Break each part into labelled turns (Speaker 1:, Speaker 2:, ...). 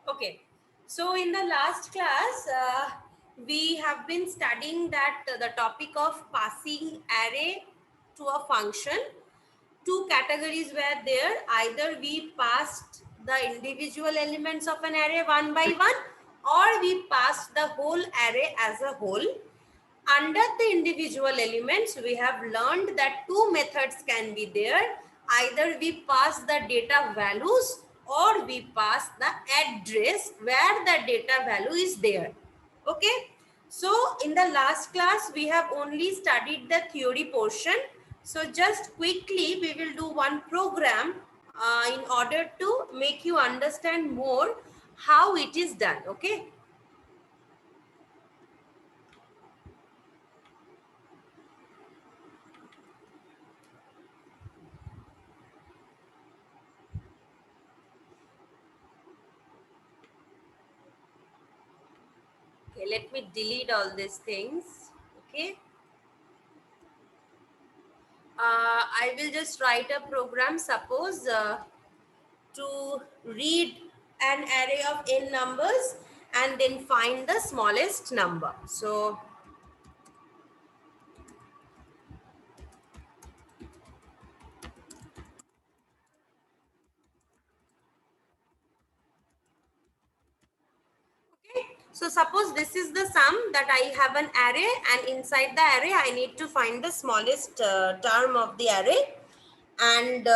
Speaker 1: Okay, so in the last class, we have been studying that the topic of passing array to a function. Two categories were there. Either we passed the individual elements of an array one by one, or we passed the whole array as a whole. Under the individual elements, we have learned that two methods can be there. Either we pass the data values or we pass the address where the data value is there. Okay. So in the last class, we have only studied the theory portion. So just quickly, we will do one program in order to make you understand more how it is done. Okay. Okay, let me delete all these things. Okay. I will just write a program, suppose to read an array of n numbers and then find the smallest number. So so suppose this is the sum that I have an array, and inside the array I need to find the smallest term of the array, and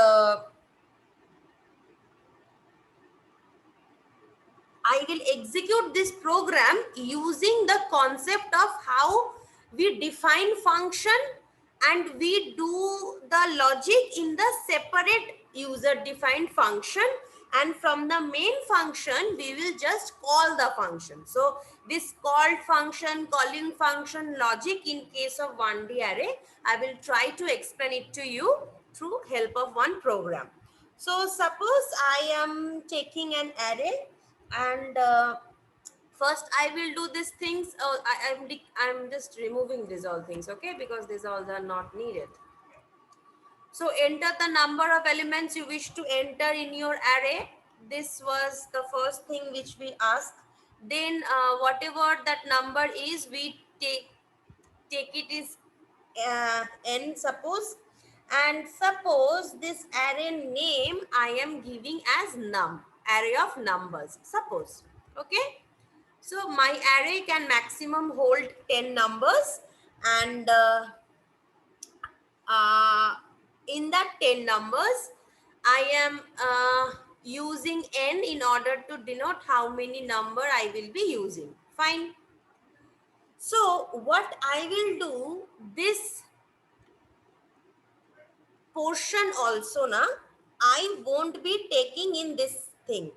Speaker 1: I will execute this program using the concept of how we define function and we do the logic in the separate user defined function, and from the main function we will just call the function. So this called function, calling function logic in case of 1D array, I will try to explain it to you through help of one program. So suppose I am taking an array, and first I will do these things. I'm just removing these all things, okay, because these all are not needed. So enter the number of elements you wish to enter in your array. This was the first thing which we asked. Then whatever that number is, we take it is n, suppose, and suppose this array name I am giving as num, array of numbers, suppose. Okay, so my array can maximum hold 10 numbers, and uh, in that 10 numbers I am using n in order to denote how many number I will be using. Fine. So what I will do, this portion also, na, I won't be taking in this thing.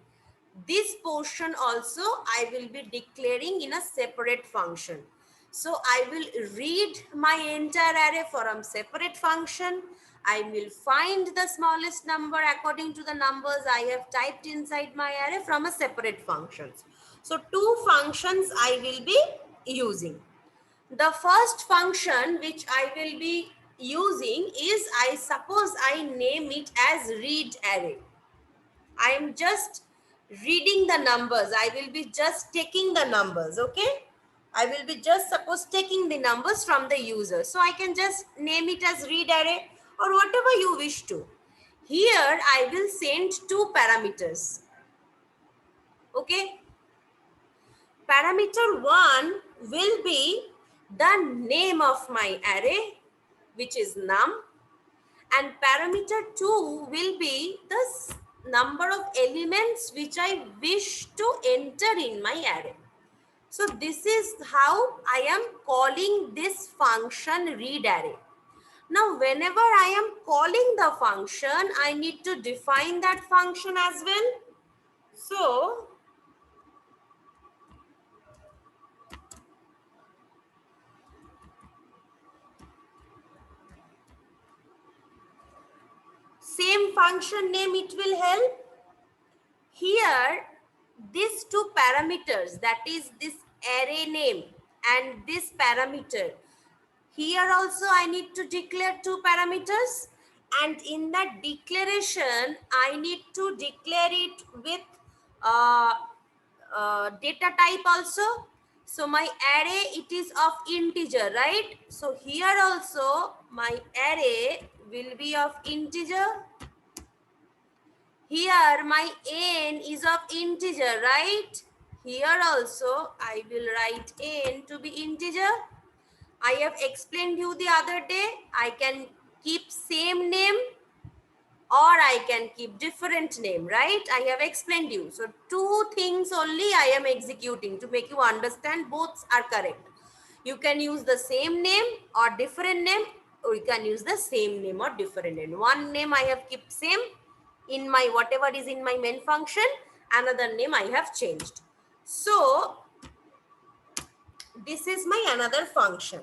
Speaker 1: This portion also I will be declaring in a separate function. So I will read my entire array from separate function. I will find the smallest number according to the numbers I have typed inside my array from a separate functions. So two functions I will be using. The first function which I will be using is, I suppose I name it as read array. I am just reading the numbers. I will be just taking the numbers, okay? I will be just suppose taking the numbers from the user. So I can just name it as read array, or whatever you wish to. Here I will send two parameters. Okay. Parameter 1 will be the name of my array, which is num, and parameter 2 will be the number of elements which I wish to enter in my array. So this is how I am calling this function read array. Now whenever I am calling the function, I need to define that function as well. So same function name it will help. Here, these two parameters, that is this array name and this parameter, here also I need to declare two parameters, and in that declaration I need to declare it with uh, data type also. So my array, it is of integer, right? So here also my array will be of integer. Here my n is of integer, right? Here also I will write n to be integer. I have explained you the other day, I can keep same name or I can keep different name, right? I have explained you. So two things only I am executing to make you understand both are correct. You can use the same name or different name, or you can use the same name or different name. One name I have kept same in my whatever is in my main function, another name I have changed. So this is my another function.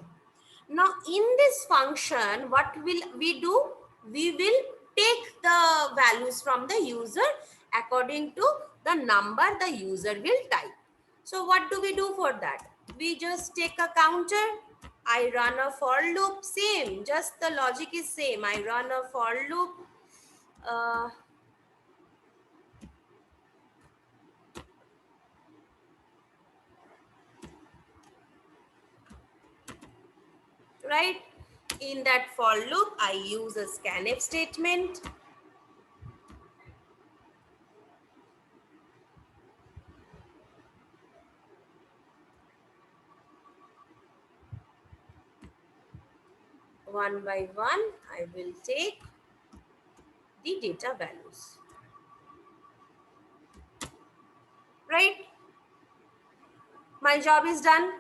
Speaker 1: Now in this function, what will we do? We will take the values from the user according to the number the user will type. So what do we do for that? We just take a counter. I run a for loop, same, just the logic is same. I run a for loop. Right? In that for loop, I use a scanf statement. One by one, I will take the data values. Right? My job is done.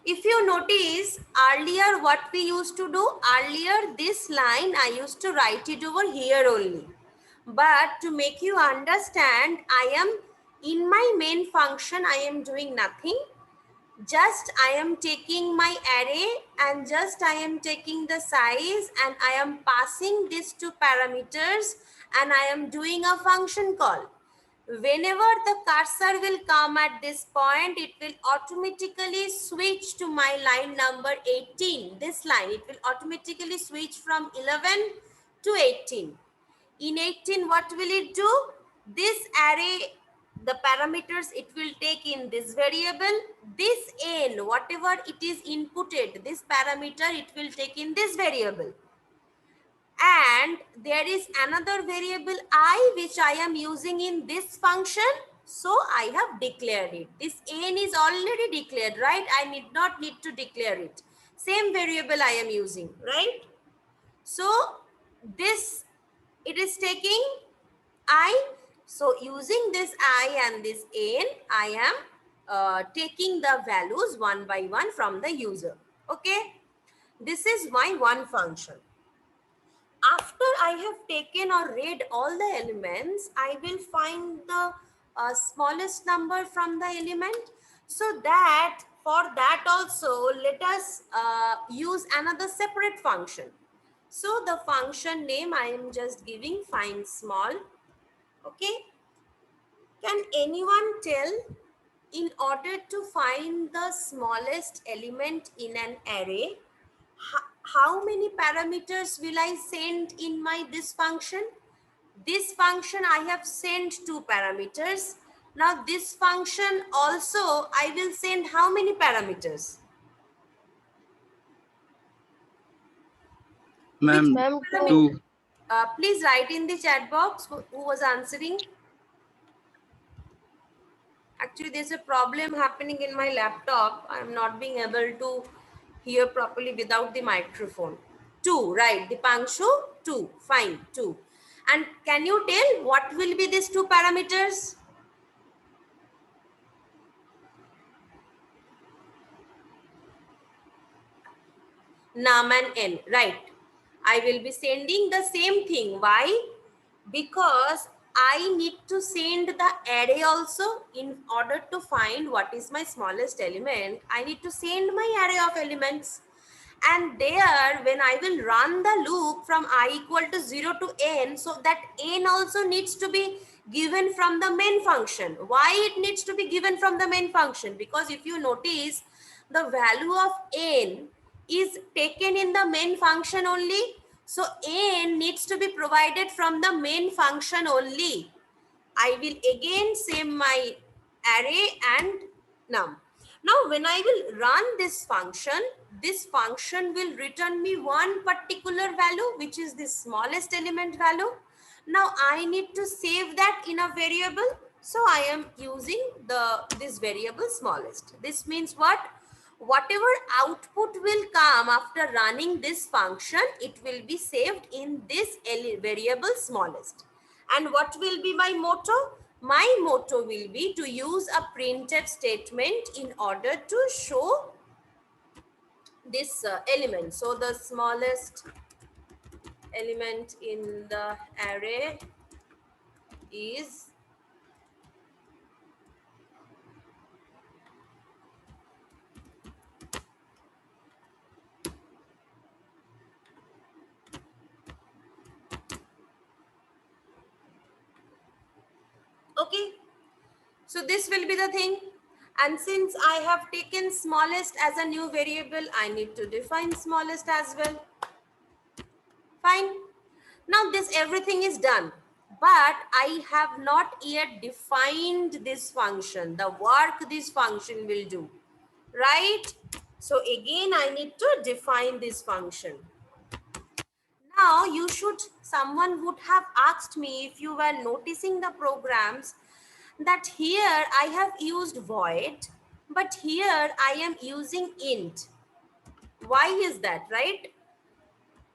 Speaker 1: If you notice earlier what we used to do, earlier this line I used to write it over here only. But to make you understand, I am in my main function, I am doing nothing. Just I am taking my array and just I am taking the size and I am passing these two parameters and I am doing a function call. Whenever the cursor will come at this point, it will automatically switch to my line number 18. This line, it will automatically switch from 11 to 18. In 18, what will it do? This array, the parameters it will take in this variable, this n, whatever it is inputted, this parameter it will take in this variable. And there is another variable I which I am using in this function. So I have declared it. This n is already declared, right? I need to declare it. Same variable I am using, right? So this, it is taking I. So using this I and this n, I am taking the values one by one from the user. Okay. This is my one function. After I have taken or read all the elements, I will find the smallest number from the element. So that for that also, let us use another separate function. So the function name I am just giving find small. Okay. Can anyone tell, in order to find the smallest element in an array, how many parameters will I send in my this function? This function I have sent two parameters. Now this function also I will send how many parameters?
Speaker 2: Ma'am,
Speaker 1: Ma'am,
Speaker 2: 2.
Speaker 1: Please write in the chat box who was answering. Actually, there's a problem happening in my laptop. I'm not being able to hear properly without the microphone. 2, right? Dipanshu, 2. Fine, 2. And can you tell what will be these two parameters? Num and n, right? I will be sending the same thing. Why? Because I need to send the array also. In order to find what is my smallest element, I need to send my array of elements. And there, when I will run the loop from I equal to 0 to n, so that n also needs to be given from the main function. Why it needs to be given from the main function? Because if you notice, the value of n is taken in the main function only. So n needs to be provided from the main function only. I will again say my array and num. Now when I will run this function will return me one particular value, which is the smallest element value. Now I need to save that in a variable. So I am using this variable smallest. This means what? Whatever output will come after running this function, it will be saved in this variable smallest. And what will be my motto? My motto will be to use a printf statement in order to show this element. So the smallest element in the array is okay. So this will be the thing. And since I have taken smallest as a new variable, I need to define smallest as well. Fine. Now this everything is done, but I have not yet defined this function, the work this function will do, right? So again, I need to define this function. Now someone would have asked me, if you were noticing the programs, that here I have used void, but here I am using int. Why is that, right?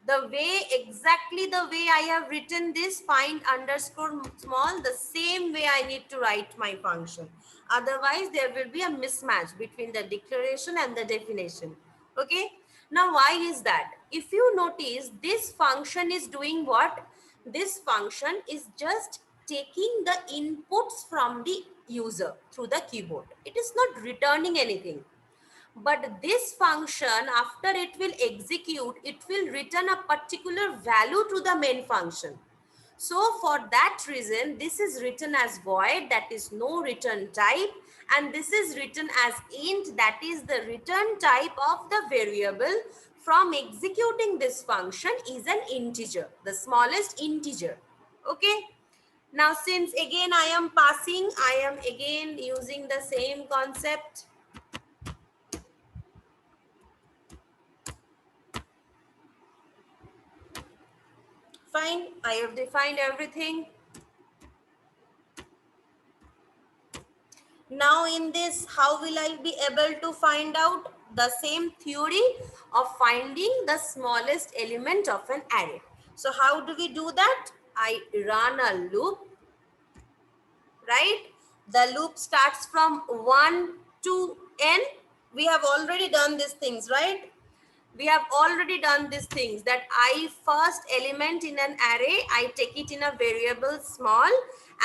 Speaker 1: Exactly the way I have written this find underscore small, the same way I need to write my function. Otherwise, there will be a mismatch between the declaration and the definition. Okay. Now, why is that? If you notice, this function is doing what? This function is just taking the inputs from the user through the keyboard. It is not returning anything. But this function, after it will execute, it will return a particular value to the main function. So for that reason, this is written as void, that is no return type, and this is written as int, that is the return type of the variable from executing this function is an integer, the smallest integer. Okay. Now since again I am again using the same concept. Fine, I have defined everything. Now in this, how will I be able to find out the same theory of finding the smallest element of an array? So how do we do that? I run a loop, right? The loop starts from 1 to n. We have already done these things, right? We have already done these things, that I first element in an array, I take it in a variable small,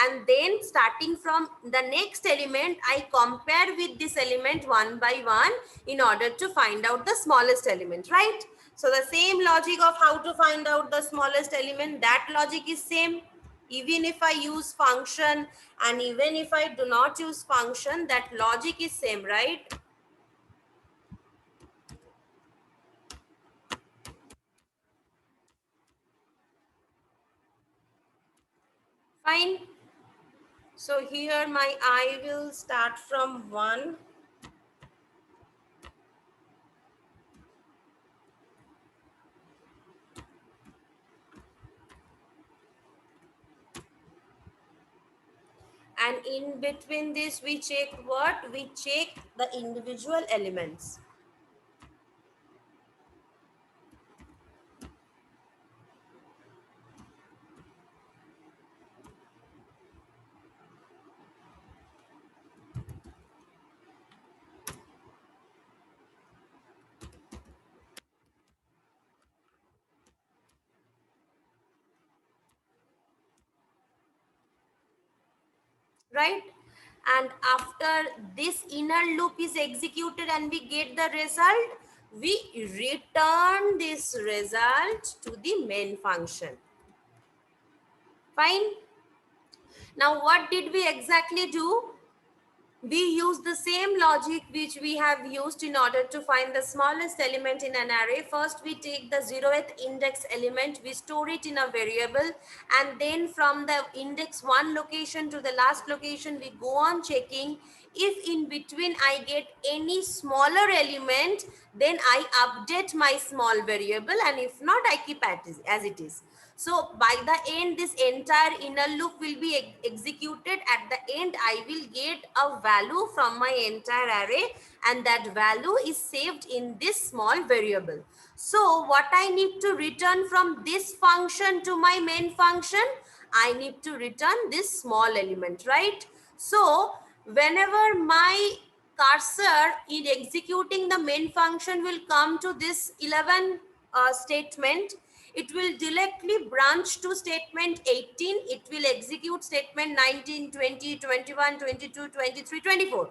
Speaker 1: and then starting from the next element, I compare with this element one by one in order to find out the smallest element, right? So the same logic of how to find out the smallest element, that logic is same. Even if I use function and even if I do not use function, that logic is same, right? Fine. So here my I will start from 1. And in between this, we check what? We check the individual elements. Right? And after this inner loop is executed and we get the result, we return this result to the main function. Fine. Now what did we exactly do? We use the same logic which we have used in order to find the smallest element in an array. First, we take the 0th index element, we store it in a variable, and then from the index 1 location to the last location, we go on checking. If in between I get any smaller element, then I update my small variable, and if not, I keep as it is. So by the end, this entire inner loop will be executed. At the end, I will get a value from my entire array, and that value is saved in this small variable. So what I need to return from this function to my main function, I need to return this small element, right? So whenever my cursor in executing the main function will come to this 11 statement, it will directly branch to statement 18. It will execute statement 19, 20, 21, 22, 23, 24.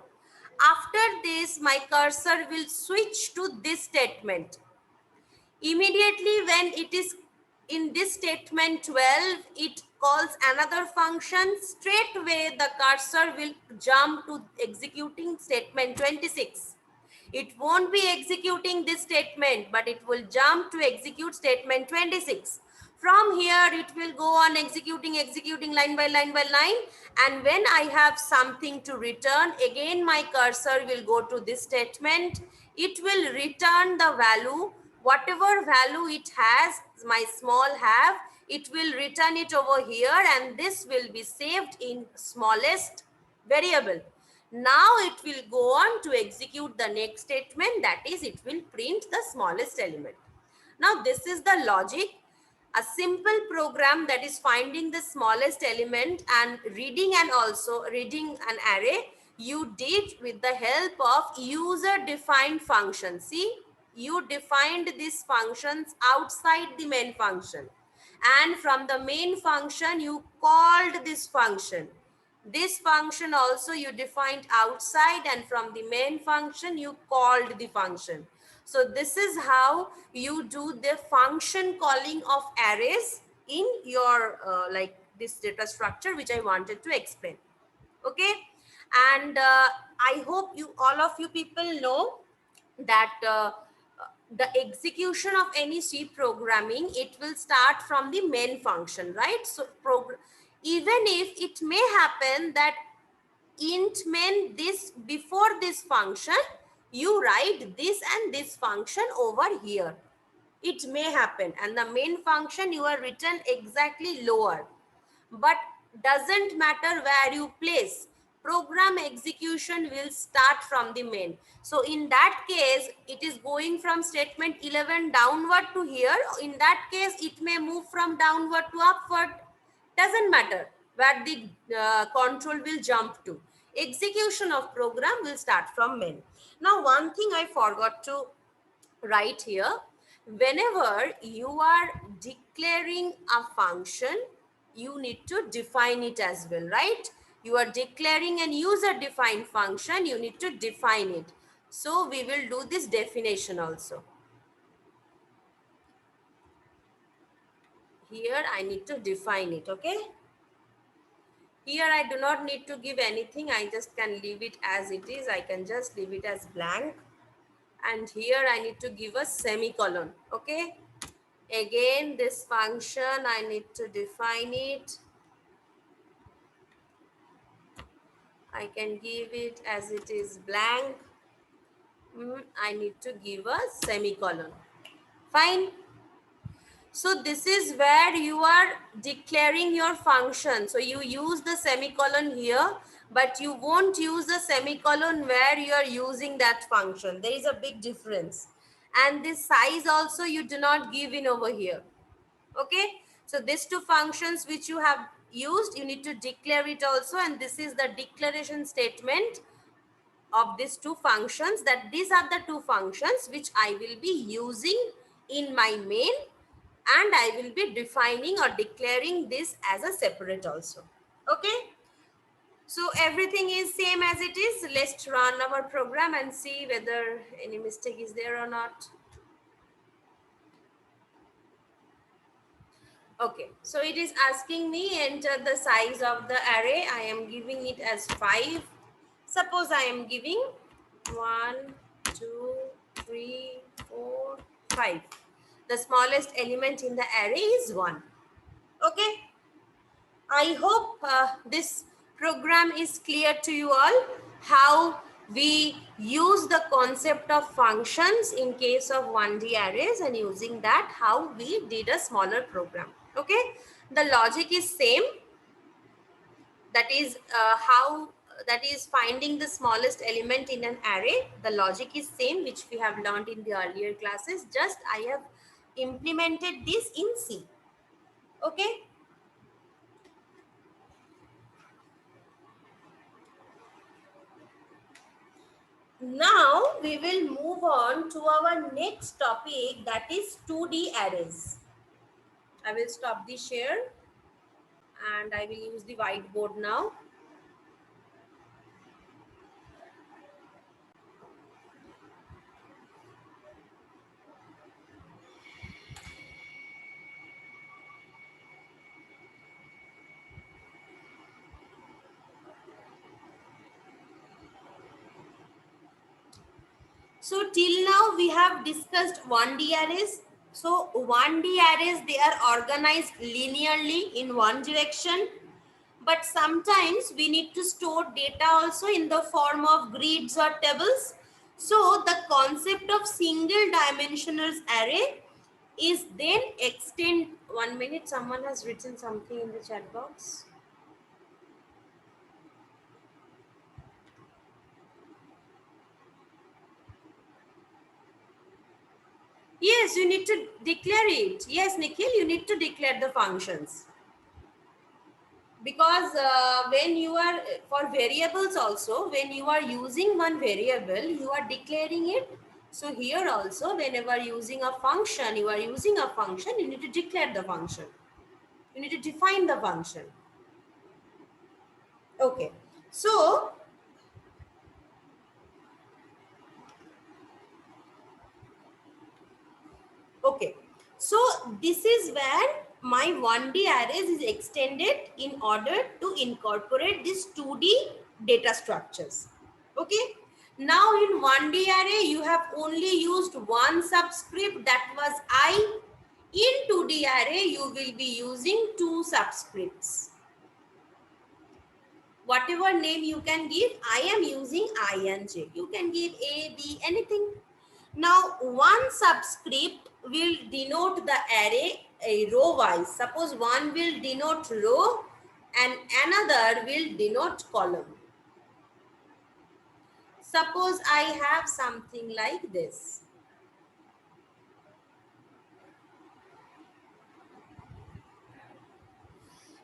Speaker 1: After this, my cursor will switch to this statement. Immediately when it is in this statement 12, it calls another function. Straight away the cursor will jump to executing statement 26. It won't be executing this statement, but it will jump to execute statement 26. From here, it will go on executing line by line by line. And when I have something to return, again my cursor will go to this statement. It will return the value, whatever value it has, my small have, it will return it over here, and this will be saved in smallest variable. Now it will go on to execute the next statement, that is, it will print the smallest element. Now this is the logic, a simple program that is finding the smallest element and reading, and also reading an array you did with the help of user defined function. See, you defined these functions outside the main function, and from the main function you called this function. This function also you defined outside, and from the main function you called the function. So this is how you do the function calling of arrays in your like this data structure which I wanted to explain. Okay, and I hope you, all of you people know that the execution of any C programming, it will start from the main function, right? So even if it may happen that int main this before this function, you write this and this function over here. It may happen, and the main function you are written exactly lower, but doesn't matter where you place, program execution will start from the main. So in that case, it is going from statement 11 downward to here. In that case, it may move from downward to upward. Doesn't matter where the control will jump to. Execution of program will start from main. Now one thing I forgot to write here, whenever you are declaring a function, you need to define it as well, right? You are declaring an user defined function, you need to define it. So we will do this definition also. Here I need to define it, okay? Here I do not need to give anything, I just can leave it as it is. I can just leave it as blank. And here I need to give a semicolon, okay? Again, this function, I need to define it. I can give it as it is blank. I need to give a semicolon. Fine. So this is where you are declaring your function. So you use the semicolon here. but you won't use a semicolon where you are using that function. There is a big difference. And this size also you do not give in over here. Okay, so these two functions which you have used, you need to declare it also, and this is the declaration statement of these two functions, that these are the two functions which I will be using in my main, and I will be defining or declaring this as a separate also. Okay, so everything is same as it is. Let's run our program and see whether any mistake is there or not. Okay, so it is asking me enter the size of the array. I am giving it as 5. Suppose I am giving 1, 2, 3, 4, 5. The smallest element in the array is 1. Okay, I hope this program is clear to you all, how we use the concept of functions in case of 1D arrays, and using that how we did a smaller program. Okay, the logic is same. That is that is finding the smallest element in an array. The logic is same which we have learned in the earlier classes. Just I have implemented this in C. Okay. Now we will move on to our next topic, that is 2D arrays. I will stop the share and I will use the whiteboard now. So till now we have discussed 1D arrays. So 1D arrays, they are organized linearly in one direction. But sometimes we need to store data also in the form of grids or tables. So the concept of single dimensional array is then extend. 1 minute, someone has written something in the chat box. Yes, you need to declare it. Yes, Nikhil, you need to declare the functions. Because when you are, for variables also, when you are using one variable, you are declaring it. So here also, whenever using a function, you are using a function, you need to declare the function. You need to define the function. Okay. So, okay. So this is where my 1D arrays is extended in order to incorporate these 2D data structures. Okay. Now in 1D array, you have only used one subscript, that was I. In 2D array, you will be using two subscripts. Whatever name you can give, I am using I and J. You can give A, B, anything. Now, one subscript will denote the array row wise. Suppose one will denote row and another will denote column. Suppose I have something like this.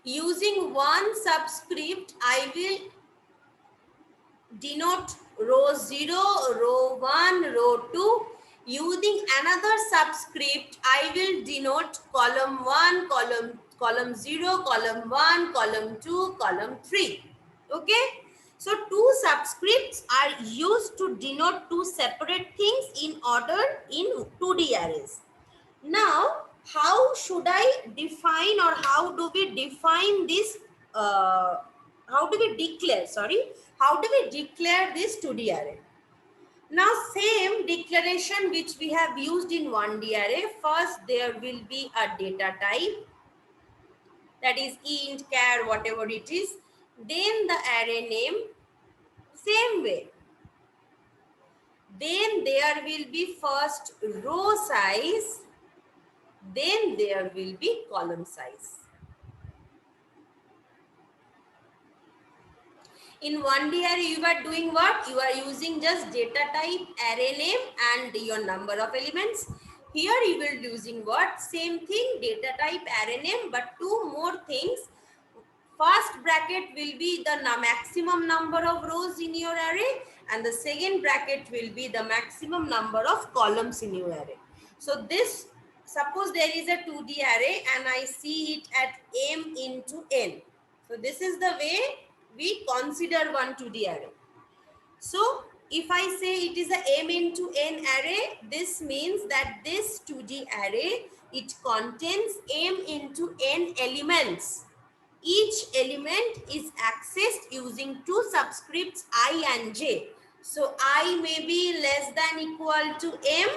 Speaker 1: Using one subscript, I will denote row 0, row 1, row 2. Using another subscript, I will denote column 1, column 0, column 1, column 2, column 3. Okay. So two subscripts are used to denote two separate things in order in 2D arrays. Now, how should I define, or how do we define this? How do we declare? Sorry, how do we declare this 2D array? Now, same declaration which we have used in 1D array. First, there will be a data type, that is int, char, whatever it is. Then the array name, same way. Then there will be first row size, then there will be column size. In 1D array, you are doing what? You are using just data type, array name, and your number of elements. Here you will using what? Same thing, data type, array name, but two more things. First bracket will be the maximum number of rows in your array, and the second bracket will be the maximum number of columns in your array. So this, suppose there is a 2D array and I see it at m into n. So this is the way we consider one 2D array. So if I say it is a m into n array, this means that this 2D array, it contains m into n elements. Each element is accessed using two subscripts I and j. So I may be less than equal to m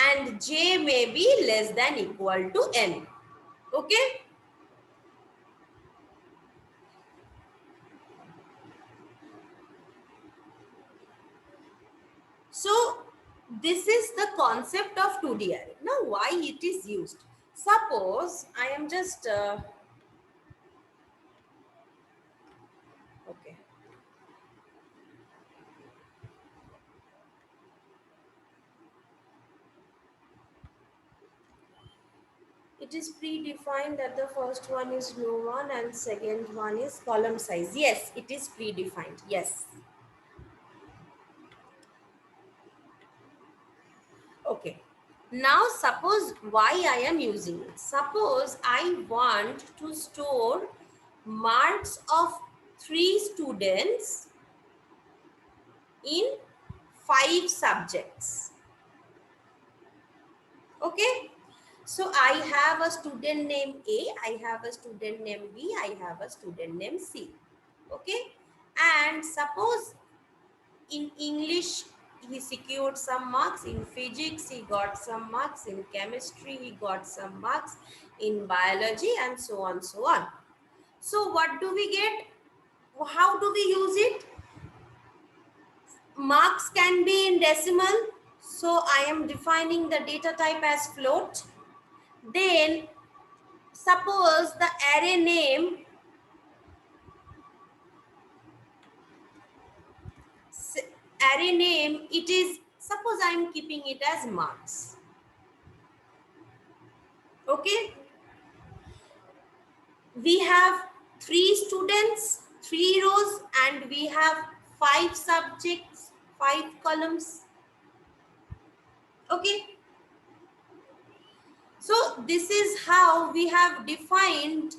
Speaker 1: and j may be less than equal to n. Okay? So this is the concept of 2D array. Now why it is used? Suppose I am just okay. It is predefined that the first one is no one and second one is column size. Yes, it is predefined. Yes. Okay. Now suppose why I am using it. Suppose I want to store marks of 3 students in 5 subjects. Okay. So I have a student name A, I have a student name B, I have a student name C. Okay. And suppose in English he secured some marks, in physics he got some marks, in chemistry he got some marks, in biology, and so on, so on. So what do we get? How do we use it? Marks can be in decimal, so I am defining the data type as float. Then suppose the array name, it is, suppose I am keeping it as marks. Okay, we have 3 students, 3 rows, and we have 5 subjects, 5 columns. Okay, so this is how we have defined,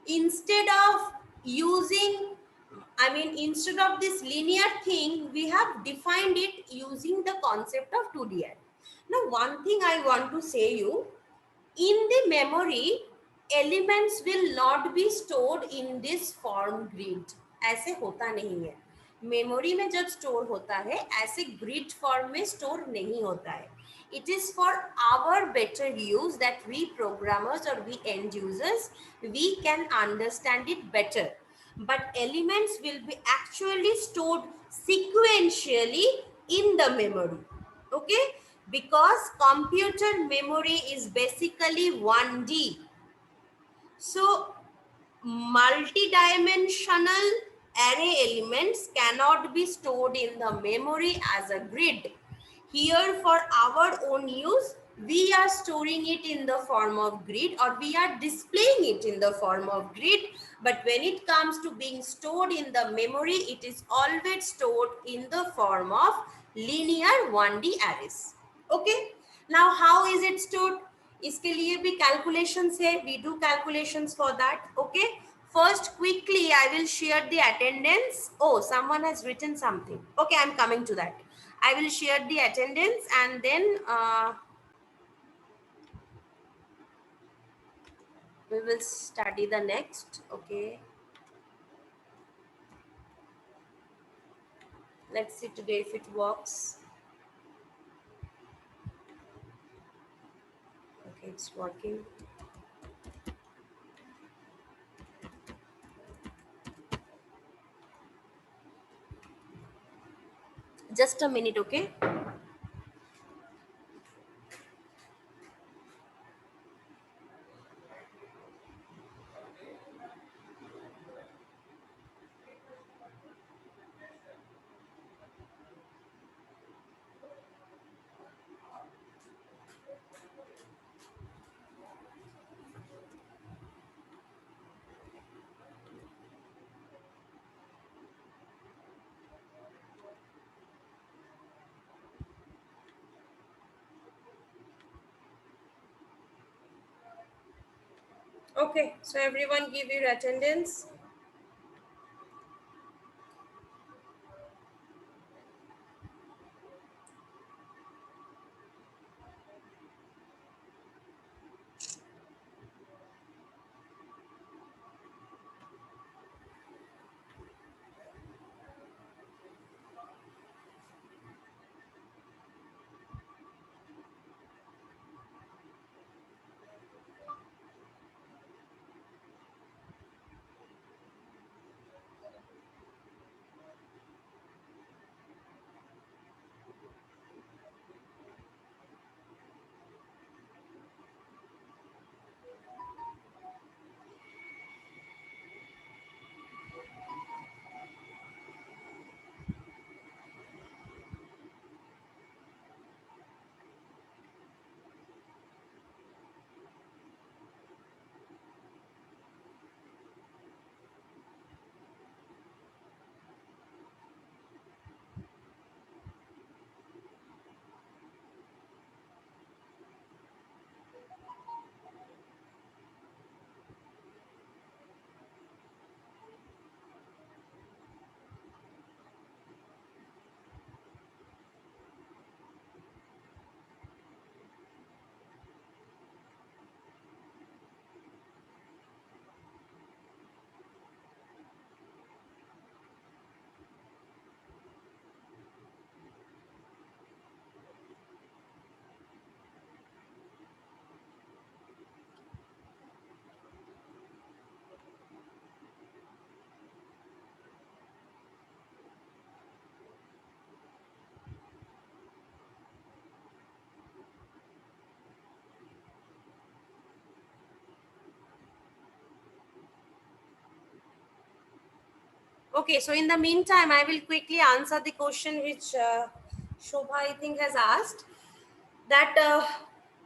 Speaker 1: instead of using, instead of this linear thing, we have defined it using the concept of 2D array. Now one thing I want to say you, in the memory, elements will not be stored in this form grid. ऐसे होता नहीं है. Memory में जब store होता है ऐसे grid forum में स्टोर नहीं होता है. It is for our better use that we programmers or we end users, we can understand it better. But elements will be actually stored sequentially in the memory. Okay, because computer memory is basically 1D. So multi-dimensional array elements cannot be stored in the memory as a grid. Here for our own use, we are storing it in the form of grid, or we are displaying it in the form of grid. But when it comes to being stored in the memory, it is always stored in the form of linear 1D arrays. Okay. Now how is it stored? इसके लिए भी calculations है. We do calculations for that. Okay. First, quickly, I will share the attendance. Oh, someone has written something. Okay, I'm coming to that. I will share the attendance and then we will study the next. Okay. Let's see today if it works. Okay, it's working. Just a minute, okay? Okay, so everyone give your attendance. Okay, so in the meantime, I will quickly answer the question which Shobha, I think, has asked. That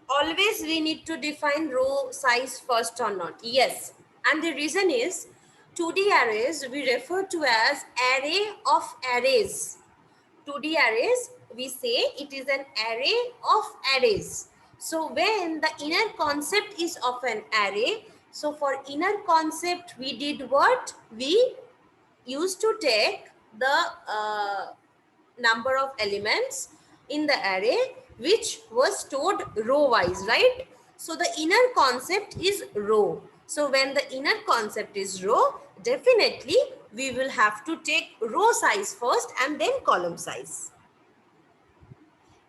Speaker 1: always we need to define row size first or not. Yes, and the reason is 2D arrays we refer to as array of arrays. 2D arrays, we say it is an array of arrays. So when the inner concept is of an array, so for inner concept we did what? We used to take the number of elements in the array which was stored row wise, right? So the inner concept is row. So when the inner concept is row, definitely we will have to take row size first and then column size.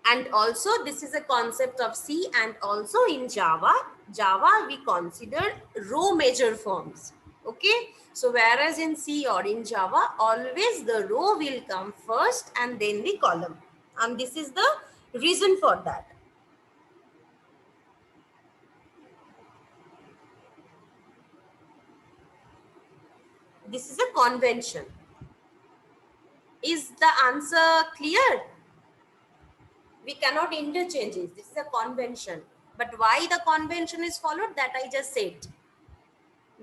Speaker 1: And also this is a concept of C, and also in Java we consider row measure forms. Okay, so whereas in C or in Java always the row will come first and then the column, and this is the reason for that. This is a convention. Is the answer clear? We cannot interchange it. This is a convention, but why the convention is followed, that I just said.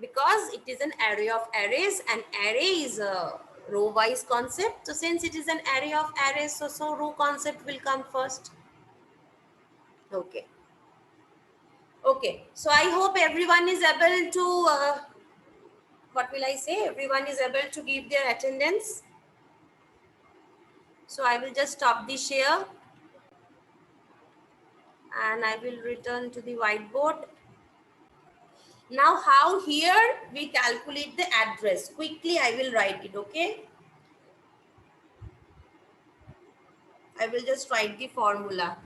Speaker 1: Because it is an array of arrays, and array is a row wise concept. So since it is an array of arrays, so row concept will come first. Okay. Okay. So I hope everyone is able to, what will I say? Everyone is able to give their attendance. So I will just stop the share and I will return to the whiteboard. Now how here we calculate the address. Quickly I will write it, okay? I will just write the formula.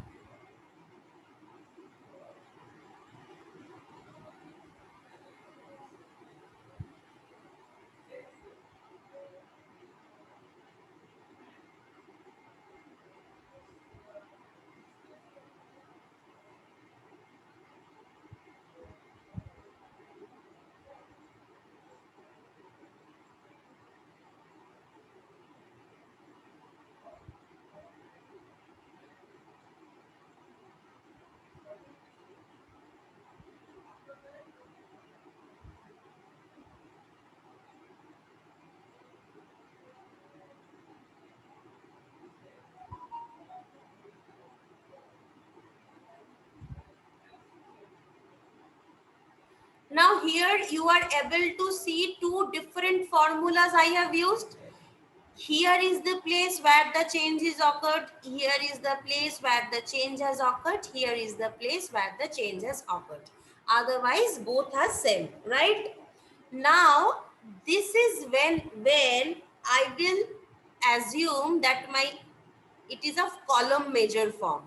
Speaker 1: here you are able to see two different formulas I have used. Here is the place where the change is occurred. Here is the place where the change has occurred. Here is the place where the change has occurred. Otherwise, both are same, right? Now, this is when I will assume that it is of column measure form.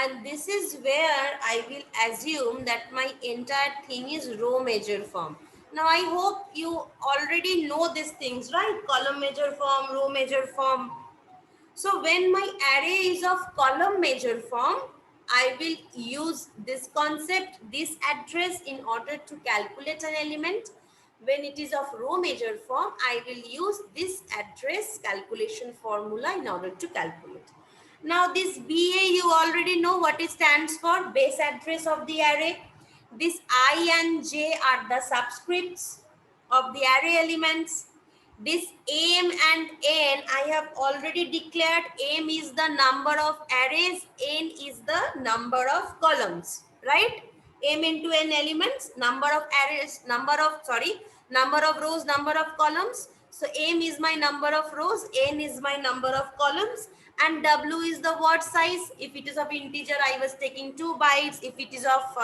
Speaker 1: And this is where I will assume that my entire thing is row measure form. Now I hope you already know these things, right? Column measure form, row measure form. So when my array is of column measure form, I will use this concept, this address in order to calculate an element. When it is of row measure form, I will use this address calculation formula in order to calculate. Now this BA, you already know what it stands for, base address of the array. This I and J are the subscripts of the array elements. This M and N, I have already declared. M is the number of arrays, N is the number of columns, right? M into N elements, number of arrays, number of rows, number of columns. So M is my number of rows, N is my number of columns, and W is the word size. If it is of integer, I was taking 2 bytes. If it is of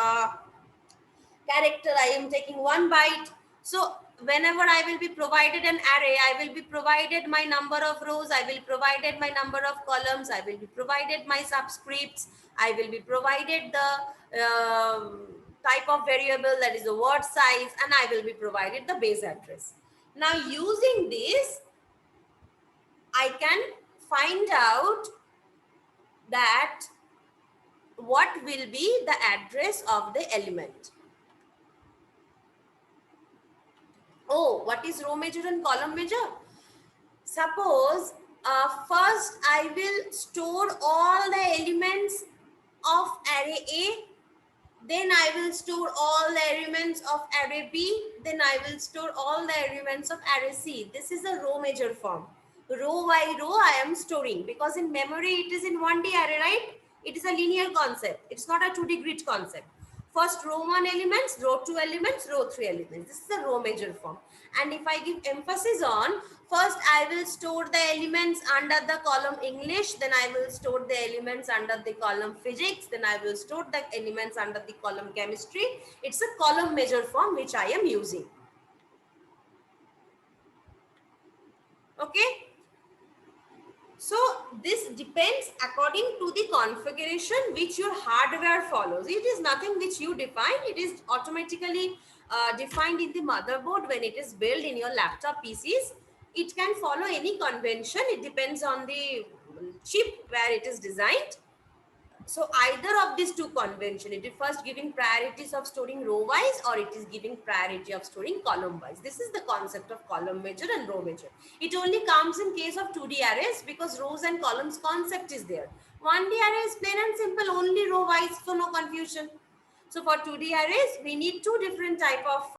Speaker 1: character, I am taking 1 byte. So whenever I will be provided an array, I will be provided my number of rows, I will provided my number of columns, I will be provided my subscripts, I will be provided the type of variable, that is the word size, and I will be provided the base address. Now using this, I can find out that what will be the address of the element. Oh, what is row measure and column measure? Suppose first I will store all the elements of array A, then I will store all the elements of array B, then I will store all the elements of array C. This is a row measure form. Row by row I am storing, because in memory it is in 1D array, right? It is a linear concept. It's not a 2D grid concept. First row 1 elements, row 2 elements, row 3 elements. This is a row measure form. And if I give emphasis on, first I will store the elements under the column English, then I will store the elements under the column physics, then I will store the elements under the column chemistry. It's a column measure form which I am using. Okay. So this depends according to the configuration which your hardware follows. It is nothing which you define. It is automatically defined in the motherboard when it is built in your laptop PCs. It can follow any convention. It depends on the chip where it is designed. So either of these two convention, it is first giving priorities of storing row wise, or it is giving priority of storing column wise. This is the concept of column measure and row measure. It only comes in case of 2D arrays, because rows and columns concept is there. 1D array is plain and simple, only row wise, so no confusion. So for 2D arrays, we need two different type of